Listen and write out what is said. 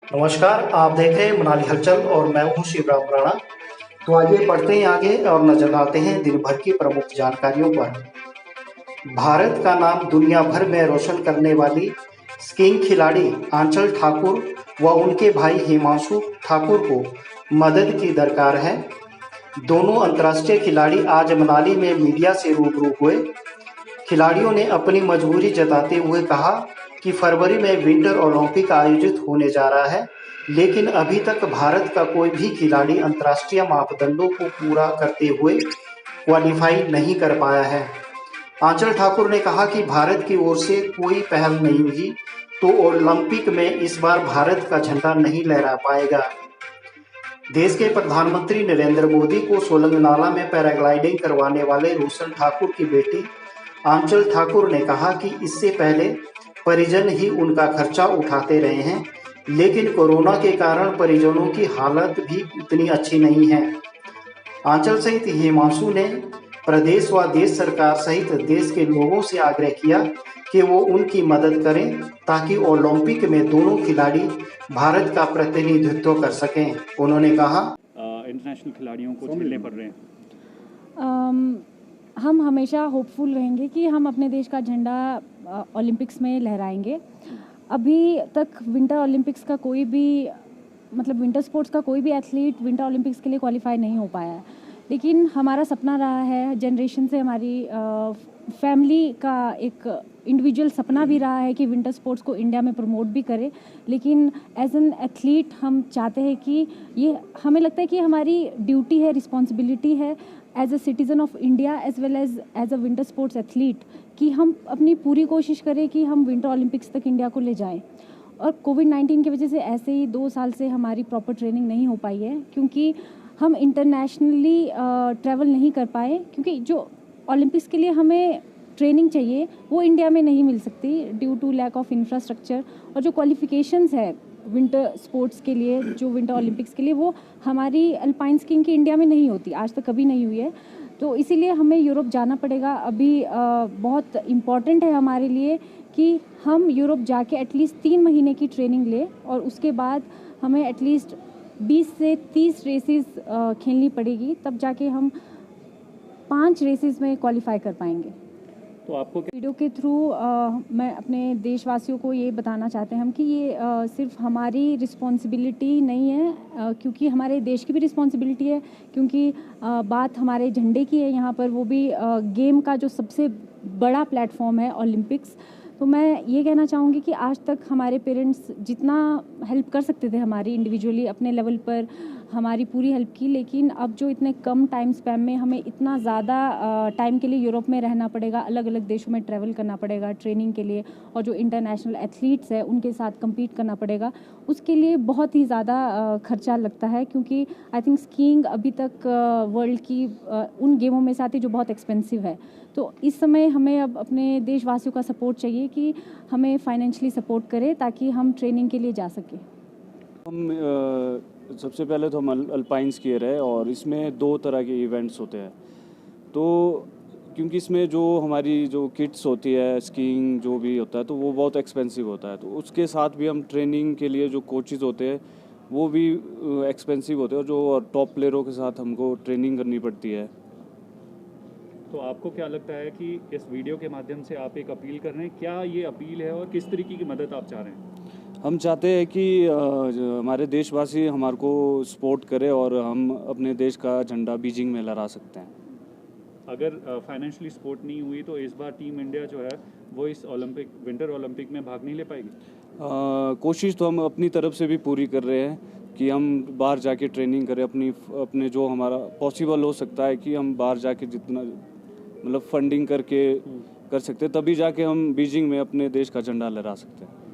नमस्कार, आप देख रहे हैं मनाली हलचल और मैं हूँ शिवराम राणा। तो आइए बढ़ते हैं आगे और नजर डालते हैं दिन भर की प्रमुख जानकारियों पर। भारत का नाम दुनिया भर में रोशन करने वाली स्कीइंग खिलाड़ी आंचल ठाकुर व उनके भाई हिमांशु ठाकुर को मदद की दरकार है। दोनों अंतर्राष्ट्रीय खिलाड़ी आज मनाली में मीडिया से रूबरू हुए। खिलाड़ियों ने अपनी मजबूरी जताते हुए कहा कि फरवरी में विंटर ओलंपिक आयोजित होने जा रहा है, लेकिन अभी तक भारत का कोई भी खिलाड़ी अंतर्राष्ट्रीय मापदंडों को पूरा करते हुए क्वालिफाई नहीं कर पाया है। आंचल ठाकुर ने कहा कि भारत की ओर से कोई पहल नहीं हुई तो ओलंपिक में इस बार भारत का झंडा नहीं लहरा पाएगा। देश के प्रधानमंत्री नरेंद्र मोदी को सोलंगनाला में पैराग्लाइडिंग करवाने वाले रोशन ठाकुर की बेटी आंचल ठाकुर ने कहा कि इससे पहले परिजन ही उनका खर्चा उठाते रहे हैं, लेकिन कोरोना के कारण परिजनों की हालत भी उतनी अच्छी नहीं है। आंचल सहित हिमांशु ने प्रदेश व देश सरकार सहित देश के लोगों से आग्रह किया कि वो उनकी मदद करें ताकि ओलंपिक में दोनों खिलाड़ी भारत का प्रतिनिधित्व कर सकें। उन्होंने कहा, इंटरनेशनल खिलाड़ियों को झेलने पड़ रहे हैं। हम हमेशा होपफुल रहेंगे कि हम अपने देश का झंडा ओलंपिक्स में लहराएंगे। अभी तक विंटर ओलंपिक्स का कोई भी विंटर स्पोर्ट्स का कोई भी एथलीट विंटर ओलंपिक्स के लिए क्वालिफाई नहीं हो पाया है, लेकिन हमारा सपना रहा है जनरेशन से, हमारी फैमिली का एक इंडिविजुअल सपना भी रहा है कि विंटर स्पोर्ट्स को इंडिया में प्रमोट भी करें। लेकिन एज एन एथलीट हम चाहते हैं कि ये, हमें लगता है कि हमारी ड्यूटी है, रिस्पॉन्सिबिलिटी है as a citizen of India as well as a winter sports athlete कि हम अपनी पूरी कोशिश करें कि हम विंटर ओलंपिक्स तक इंडिया को ले जाएं। और कोविड-19 की वजह से ऐसे ही 2 साल से हमारी प्रॉपर ट्रेनिंग नहीं हो पाई है, क्योंकि हम इंटरनेशनली ट्रैवल नहीं कर पाए, क्योंकि जो ओलंपिक्स के लिए हमें ट्रेनिंग चाहिए वो इंडिया में नहीं मिल सकती due to lack of infrastructure. और जो क्वालिफिकेशंस है विंटर स्पोर्ट्स के लिए, जो विंटर ओलंपिक्स के लिए, वो हमारी अल्पाइन स्कीइंग की इंडिया में नहीं होती, आज तक कभी नहीं हुई है। तो इसीलिए हमें यूरोप जाना पड़ेगा। अभी बहुत इम्पॉर्टेंट है हमारे लिए कि हम यूरोप जाके एटलीस्ट 3 महीने की ट्रेनिंग लें और उसके बाद हमें एटलीस्ट 20 से 30 रेसेस खेलनी पड़ेगी, तब जाके हम 5 रेसेस में क्वालिफाई कर पाएंगे। तो आपको वीडियो के थ्रू मैं अपने देशवासियों को ये बताना चाहते हैं हम कि ये सिर्फ हमारी रिस्पॉन्सिबिलिटी नहीं है, क्योंकि हमारे देश की भी रिस्पॉन्सिबिलिटी है, क्योंकि बात हमारे झंडे की है यहाँ पर, वो भी गेम का जो सबसे बड़ा प्लेटफॉर्म है ओलंपिक्स। तो मैं ये कहना चाहूँगी कि आज तक हमारे पेरेंट्स जितना हेल्प कर सकते थे हमारी इंडिविजुअली अपने लेवल पर, हमारी पूरी हेल्प की, लेकिन अब जो इतने कम टाइम स्पैम में हमें इतना ज़्यादा टाइम के लिए यूरोप में रहना पड़ेगा, अलग अलग देशों में ट्रैवल करना पड़ेगा ट्रेनिंग के लिए, और जो इंटरनेशनल एथलीट्स हैं उनके साथ कम्पीट करना पड़ेगा, उसके लिए बहुत ही ज़्यादा खर्चा लगता है। क्योंकि आई थिंक स्कीइंग अभी तक वर्ल्ड की उन गेमों में से आती है जो बहुत एक्सपेंसिव है। तो इस समय हमें अब अपने देशवासियों का सपोर्ट चाहिए कि हमें फाइनेंशियली सपोर्ट करें ताकि हम ट्रेनिंग के लिए जा सकें। हम सबसे पहले तो हम अल्पाइन स्कीयर है और इसमें 2 तरह के इवेंट्स होते हैं। तो क्योंकि इसमें जो हमारी जो किट्स होती है, स्कीइंग जो भी होता है, तो वो बहुत एक्सपेंसिव होता है। तो उसके साथ भी हम ट्रेनिंग के लिए जो कोचेज़ होते हैं वो भी एक्सपेंसिव होते हैं, और जो टॉप प्लेयरों के साथ हमको ट्रेनिंग करनी पड़ती है। तो आपको क्या लगता है कि इस वीडियो के माध्यम से आप एक अपील कर रहे हैं, क्या ये अपील है और किस तरीके की मदद आप चाह रहे हैं? हम चाहते हैं कि हमारे देशवासी हमारे को सपोर्ट करें और हम अपने देश का झंडा बीजिंग में लहरा सकते हैं। अगर फाइनेंशियली सपोर्ट नहीं हुई तो इस बार टीम इंडिया जो है वो इस विंटर ओलंपिक में भाग नहीं ले पाएगी? कोशिश तो हम अपनी तरफ से भी पूरी कर रहे हैं कि हम बाहर जाके ट्रेनिंग करें, अपने जो हमारा पॉसिबल हो सकता है कि हम बाहर जाके जितना फंडिंग करके कर सकते हैं, तभी जाके हम बीजिंग में अपने देश का झंडा लहरा सकते हैं।